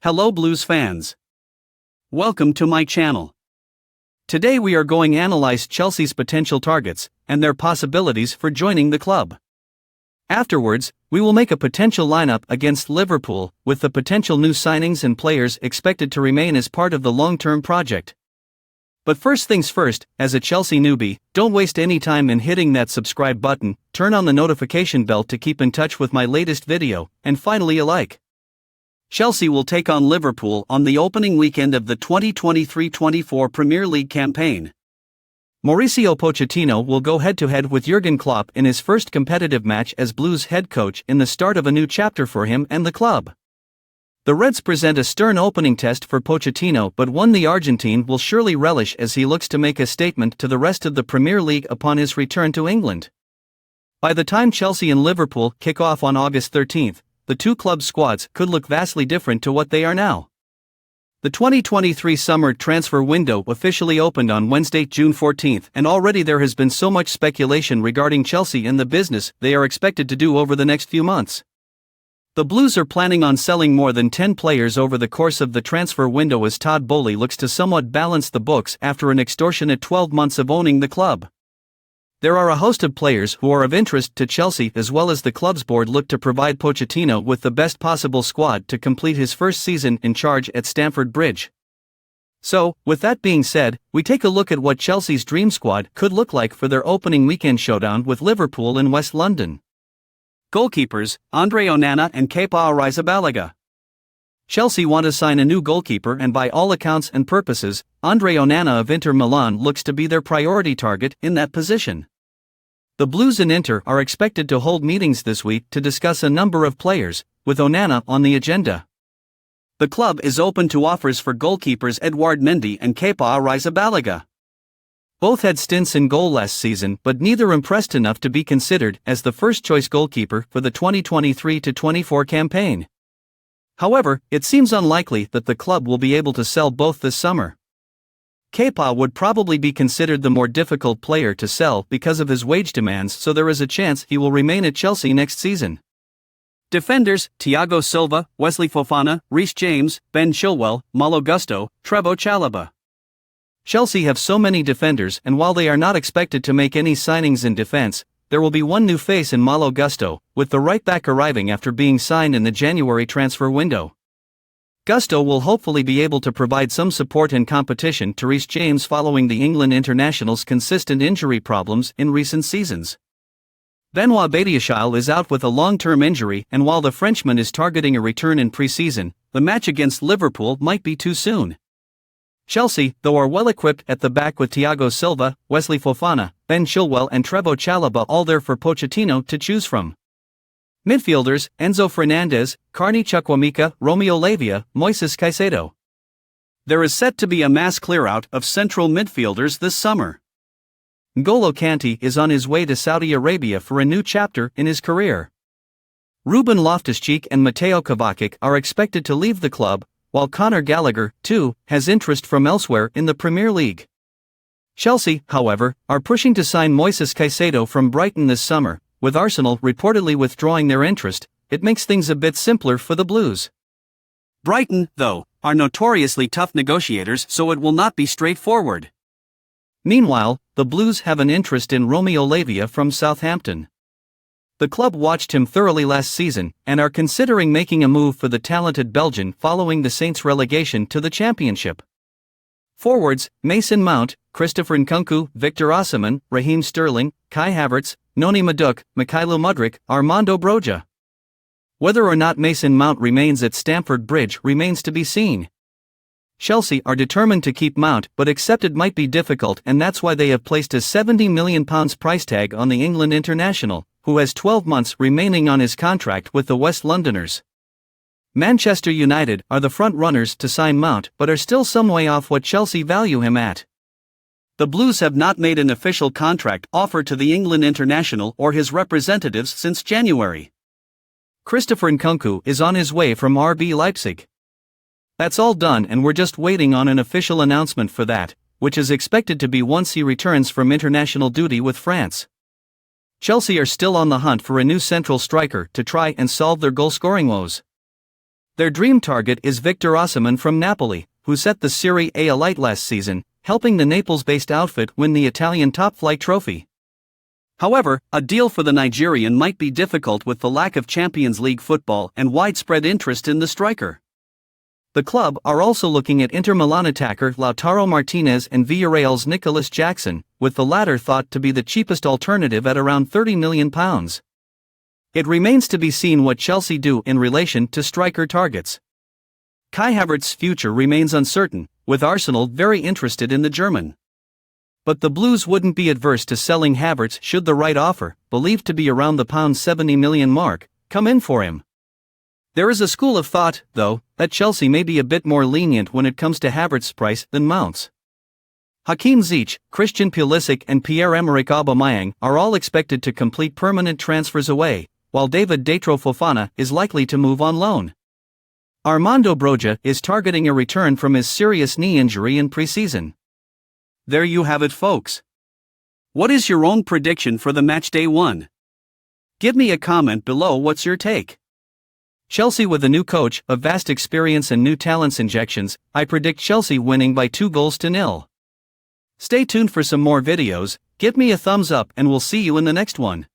Hello Blues fans. Welcome to my channel. Today we are going to analyze Chelsea's potential targets and their possibilities for joining the club. Afterwards, we will make a potential lineup against Liverpool, with the potential new signings and players expected to remain as part of the long-term project. But first things first, as a Chelsea newbie, don't waste any time in hitting that subscribe button, turn on the notification bell to keep in touch with my latest video, and finally a like. Chelsea will take on Liverpool on the opening weekend of the 2023-24 Premier League campaign. Mauricio Pochettino will go head-to-head with Jurgen Klopp in his first competitive match as Blues head coach in the start of a new chapter for him and the club. The Reds present a stern opening test for Pochettino, but one the Argentine will surely relish as he looks to make a statement to the rest of the Premier League upon his return to England. By the time Chelsea and Liverpool kick off on August 13th, the two club squads could look vastly different to what they are now. The 2023 summer transfer window officially opened on Wednesday, June 14th, and already there has been so much speculation regarding Chelsea and the business they are expected to do over the next few months. The Blues are planning on selling more than 10 players over the course of the transfer window as Todd Boehly looks to somewhat balance the books after an extortionate 12 months of owning the club. There are a host of players who are of interest to Chelsea, as well as the club's board look to provide Pochettino with the best possible squad to complete his first season in charge at Stamford Bridge. So, with that being said, we take a look at what Chelsea's dream squad could look like for their opening weekend showdown with Liverpool in West London. Goalkeepers, Andre Onana and Kepa Arrizabalaga. Chelsea want to sign a new goalkeeper, and by all accounts and purposes, Andre Onana of Inter Milan looks to be their priority target in that position. The Blues and Inter are expected to hold meetings this week to discuss a number of players, with Onana on the agenda. The club is open to offers for goalkeepers Edouard Mendy and Kepa Arrizabalaga. Both had stints in goal last season, but neither impressed enough to be considered as the first-choice goalkeeper for the 2023-24 campaign. However, it seems unlikely that the club will be able to sell both this summer. Kepa would probably be considered the more difficult player to sell because of his wage demands, so there is a chance he will remain at Chelsea next season. Defenders, Thiago Silva, Wesley Fofana, Reece James, Ben Chilwell, Malo Gusto, Trevoh Chalobah. Chelsea have so many defenders, and while they are not expected to make any signings in defense, there will be one new face in Malo Gusto, with the right-back arriving after being signed in the January transfer window. Gusto will hopefully be able to provide some support and competition to Reece James following the England international's consistent injury problems in recent seasons. Benoit Badiashile is out with a long-term injury, and while the Frenchman is targeting a return in pre-season, the match against Liverpool might be too soon. Chelsea, though, are well-equipped at the back with Thiago Silva, Wesley Fofana, Ben Chilwell and Trevoh Chalobah all there for Pochettino to choose from. Midfielders, Enzo Fernandez, Carney Chukwuemeka, Romelu Lavia, Moises Caicedo. There is set to be a mass clear-out of central midfielders this summer. N'Golo Kanté is on his way to Saudi Arabia for a new chapter in his career. Ruben Loftus-Cheek and Mateo Kovacic are expected to leave the club, while Conor Gallagher, too, has interest from elsewhere in the Premier League. Chelsea, however, are pushing to sign Moises Caicedo from Brighton this summer, with Arsenal reportedly withdrawing their interest. It makes things a bit simpler for the Blues. Brighton, though, are notoriously tough negotiators, so it will not be straightforward. Meanwhile, the Blues have an interest in Romelu Lavia from Southampton. The club watched him thoroughly last season, and are considering making a move for the talented Belgian following the Saints' relegation to the Championship. Forwards, Mason Mount, Christopher Nkunku, Victor Osimhen, Raheem Sterling, Kai Havertz, Noni Madueke, Mykhailo Mudryk, Armando Broja. Whether or not Mason Mount remains at Stamford Bridge remains to be seen. Chelsea are determined to keep Mount, but accept it might be difficult, and that's why they have placed a £70 million price tag on the England international, who has 12 months remaining on his contract with the West Londoners. Manchester United are the front-runners to sign Mount, but are still some way off what Chelsea value him at. The Blues have not made an official contract offer to the England international or his representatives since January. Christopher Nkunku is on his way from RB Leipzig. That's all done, and we're just waiting on an official announcement for that, which is expected to be once he returns from international duty with France. Chelsea are still on the hunt for a new central striker to try and solve their goal-scoring woes. Their dream target is Victor Osimhen from Napoli, who set the Serie A alight last season, helping the Naples-based outfit win the Italian top-flight trophy. However, a deal for the Nigerian might be difficult with the lack of Champions League football and widespread interest in the striker. The club are also looking at Inter Milan attacker Lautaro Martinez and Villarreal's Nicolas Jackson, with the latter thought to be the cheapest alternative at around £30 million. It remains to be seen what Chelsea do in relation to striker targets. Kai Havertz's future remains uncertain, with Arsenal very interested in the German. But the Blues wouldn't be adverse to selling Havertz should the right offer, believed to be around the £70 million mark, come in for him. There is a school of thought, though, that Chelsea may be a bit more lenient when it comes to Havertz's price than Mount's. Hakim Ziyech, Christian Pulisic and Pierre-Emerick Aubameyang are all expected to complete permanent transfers away, while David Datro Fofana is likely to move on loan. Armando Broja is targeting a return from his serious knee injury in pre-season. There you have it, folks. What is your own prediction for the matchday one? Give me a comment below. What's your take? Chelsea with a new coach, a vast experience and new talents injections. I predict Chelsea winning by 2-0. Stay tuned for some more videos, give me a thumbs up and we'll see you in the next one.